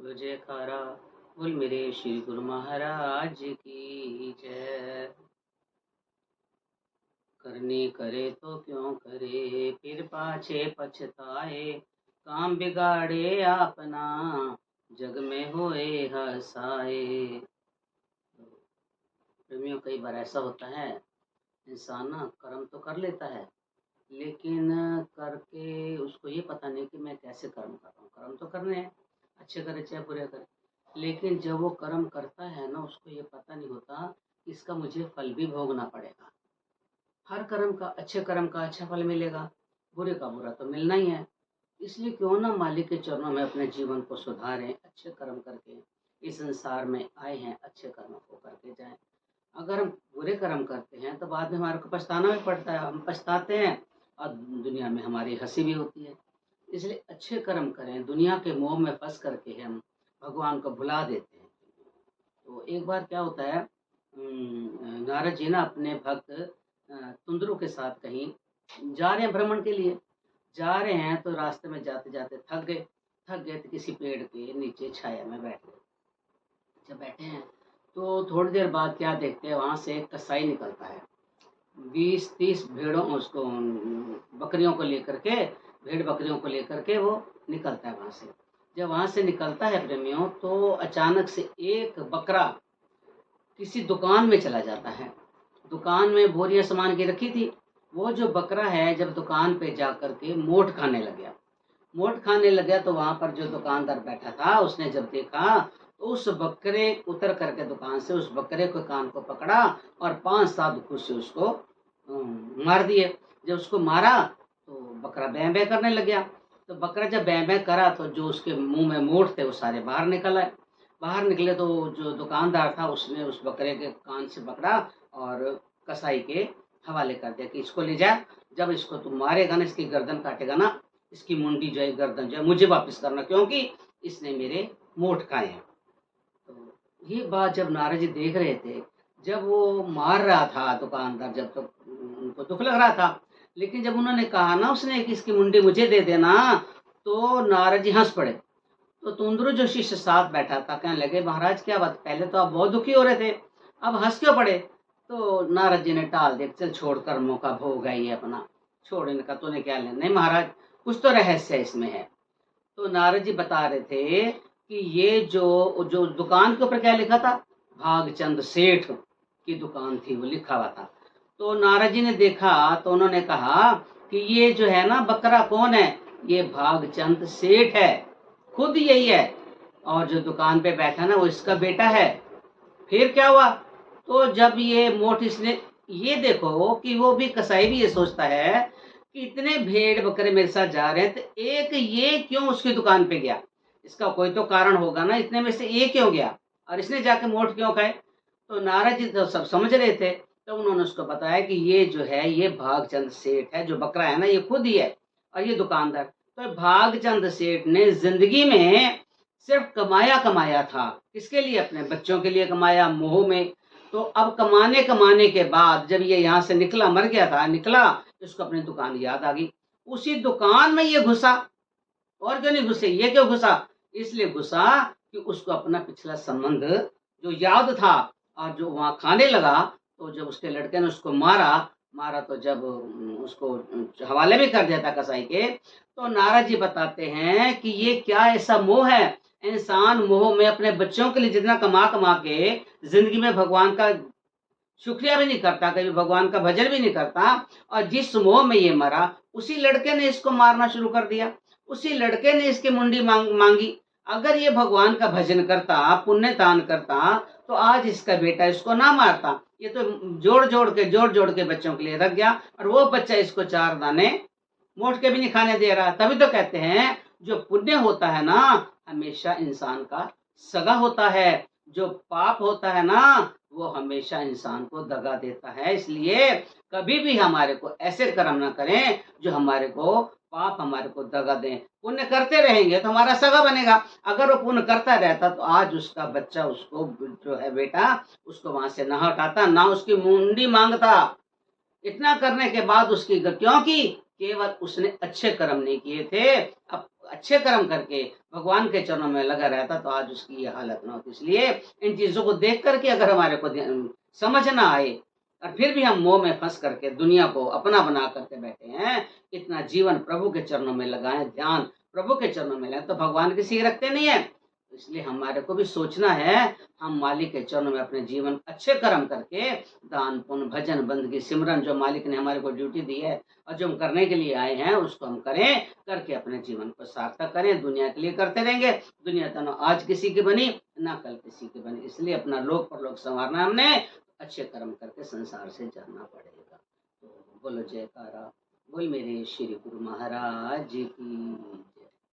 बोलो जयकारा। बोल मेरे श्री गुरु महाराज की जय। करनी करे तो क्यों करे, फिर पाछे पछताए। काम बिगाड़े अपना, जग में होए हसाए। प्रेमियों, कई बार ऐसा होता है, इंसान ना कर्म तो कर लेता है, लेकिन करके उसको ये पता नहीं कि मैं कैसे कर्म कर रहा हूँ। कर्म तो करने हैं, अच्छे करे चाहे बुरे करे, लेकिन जब वो कर्म करता है ना, उसको ये पता नहीं होता कि इसका मुझे फल भी भोगना पड़ेगा। हर कर्म का, अच्छे कर्म का अच्छा फल मिलेगा, बुरे का बुरा तो मिलना ही है। इसलिए क्यों ना मालिक के चरणों में अपने जीवन को सुधारें, अच्छे कर्म करके इस संसार में आए हैं, अच्छे कर्मों को करके जाएं। अगर हम बुरे कर्म करते हैं तो बाद में हमारे को पछताना भी पड़ता है, हम पछताते हैं और दुनिया में हमारी हंसी भी होती है। इसलिए अच्छे कर्म करें, दुनिया के मोह में फंस करके हम भगवान को भुला देते हैं। तो एक बार क्या होता है, नारद जी ना अपने भक्त तुंदरू के साथ कहीं जा रहे हैं, भ्रमण के लिए जा रहे हैं, तो रास्ते में जाते जाते थक गए तो किसी पेड़ के नीचे छाया में बैठ गए। जब बैठे हैं तो थोड़ी देर बाद क्या देखते हैं, वहां से एक कसाई निकलता है। 20-30 भेड़ों उसको बकरियों को लेकर के, भेड़ बकरियों को लेकर के वो निकलता है वहां से। जब वहां से निकलता है प्रेमियों, तो अचानक से एक बकरा किसी दुकान में चला जाता है। दुकान में बोरियां सामान की रखी थी। वो जो बकरा है, जब दुकान पे जा करके मोठ खाने लग गया, मोठ खाने लग गया, तो वहां पर जो दुकानदार बैठा था, उसने जब देखा तो उस बकरे उतर करके दुकान से उस बकरे को कान को पकड़ा और 5-7 घूंसे उसको मार दिए। जब उसको मारा तो बकरा बैं बैं करने लग गया। तो बकरा जब बैं बैं करा तो जो उसके मुंह में मोठ थे वो सारे बाहर निकल आए। बाहर निकले तो जो दुकानदार था उसने उस बकरे के कान से पकड़ा और कसाई के हवाले कर दिया कि इसको ले जा, जब इसको तू मारेगा ना, इसकी गर्दन काटेगा ना, इसकी मुंडी जो है, गर्दन जो है, मुझे वापस करना, क्योंकि इसने मेरे मोठ खाए हैं। तो ये बात जब नारद जी देख रहे थे, जब वो मार रहा था दुकानदार, जब तो उनको दुख लग रहा था, लेकिन जब उन्होंने कहा ना उसने कि इसकी मुंडी मुझे दे देना, तो नारद जी हंस पड़े। तो तुंदरू जो शिष्य साथ बैठा था कहने लगे, महाराज क्या बात, पहले तो आप बहुत दुखी हो रहे थे, अब हंस क्यों पड़े? तो नारद जी ने टाल दिया, चल छोड़, कर्मों का भोग है ये अपना, छोड़, इनका तूने क्या लेना। नहीं महाराज, कुछ तो रहस्य इसमें है। तो नारद जी बता रहे थे कि ये जो जो दुकान के ऊपर क्या लिखा था, भागचंद सेठ की दुकान थी, वो लिखा हुआ था। तो नारद जी ने देखा तो उन्होंने कहा कि ये जो है ना बकरा कौन है, ये भागचंद सेठ है, खुद यही है, और जो दुकान पे बैठा ना वो इसका बेटा है। फिर क्या हुआ, तो जब ये मोठ इसने, ये देखो कि वो भी कसाई भी ये सोचता है कि इतने भेड़ बकरे मेरे साथ जा रहे हैं, तो एक ये क्यों उसकी दुकान पे गया, इसका कोई तो कारण होगा ना, इतने में से ये क्यों गया और इसने जाके मोठ क्यों खाए। तो नारद जी तो सब समझ रहे थे, तो उन्होंने उसको बताया कि ये जो है, ये भागचंद सेठ है, जो बकरा है ना ये खुद ही है, और ये दुकानदार। तो भागचंद सेठ ने जिंदगी में सिर्फ कमाया कमाया था, किसके लिए, अपने बच्चों के लिए कमाया, मोह में। तो अब कमाने कमाने के बाद जब ये यहाँ से निकला, मर गया था, निकला, इसको अपनी दुकान याद आ गई, उसी दुकान में ये घुसा। और क्यों नहीं घुसे, ये क्यों घुसा, इसलिए घुसा कि उसको अपना पिछला संबंध जो याद था, और जो वहां खाने लगा। तो जब उसके लड़के ने उसको मारा मारा तो जब उसको हवाले भी कर दिया था कसाई के, तो नारद जी बताते हैं कि ये क्या ऐसा मोह है, इंसान मोह में अपने बच्चों के लिए जितना कमा कमा के जिंदगी में भगवान का शुक्रिया भी नहीं करता, कभी भगवान का भजन भी नहीं करता, और जिस मोह में ये मरा, उसी लड़के ने इसको मारना शुरू कर दिया, उसी लड़के ने इसकी मुंडी मांगी। अगर ये भगवान का भजन करता, पुण्य दान करता, तो आज इसका बेटा इसको ना मारता। ये तो जोड़ जोड़ के बच्चों के लिए रख गया, और वो बच्चा इसको 4 दाने मोठ के भी नहीं खाने दे रहा। तभी तो कहते हैं जो पुण्य होता है ना, हमेशा इंसान का सगा होता है, जो पाप होता है ना, वो हमेशा इंसान को दगा देता है। इसलिए कभी भी हमारे को ऐसे कर्म ना करें जो हमारे को पाप, हमारे को दगा दें। पुण्य करते रहेंगे तो हमारा सगा बनेगा। अगर वो पुण्य करता रहता तो आज उसका बच्चा, उसको जो है बेटा, उसको वहां से ना हटाता, ना उसकी मुंडी मांगता। इतना करने के बाद उसकी, क्योंकि केवल उसने अच्छे कर्म नहीं किए थे। अब अच्छे कर्म करके भगवान के चरणों में लगा रहता तो आज उसकी ये हालत ना होती। इसलिए इन चीज़ों को देख कर के अगर हमारे को समझ ना आए और फिर भी हम मोह में फँस करके दुनिया को अपना बना करके बैठे हैं, इतना जीवन प्रभु के चरणों में लगाएँ, ध्यान प्रभु के चरणों में लगाएँ, तो भगवान किसी के रखते नहीं है। इसलिए हमारे को भी सोचना है, हम मालिक के चरणों में अपने जीवन अच्छे कर्म करके दान, पुण्य, भजन, बंदगी, सिमरन जो मालिक ने हमारे को ड्यूटी दी है और जो हम करने के लिए आए हैं उसको हम करें, करके अपने जीवन को सार्थक करें। दुनिया के लिए करते रहेंगे, दुनिया तो ना आज किसी की बनी, ना कल किसी की बनी। इसलिए अपना लोक परलोक संवारना है हमने, अच्छे कर्म करके संसार से जाना पड़ेगा। तो बोलो जयकारा, बोल मेरे श्री गुरु महाराज जी की।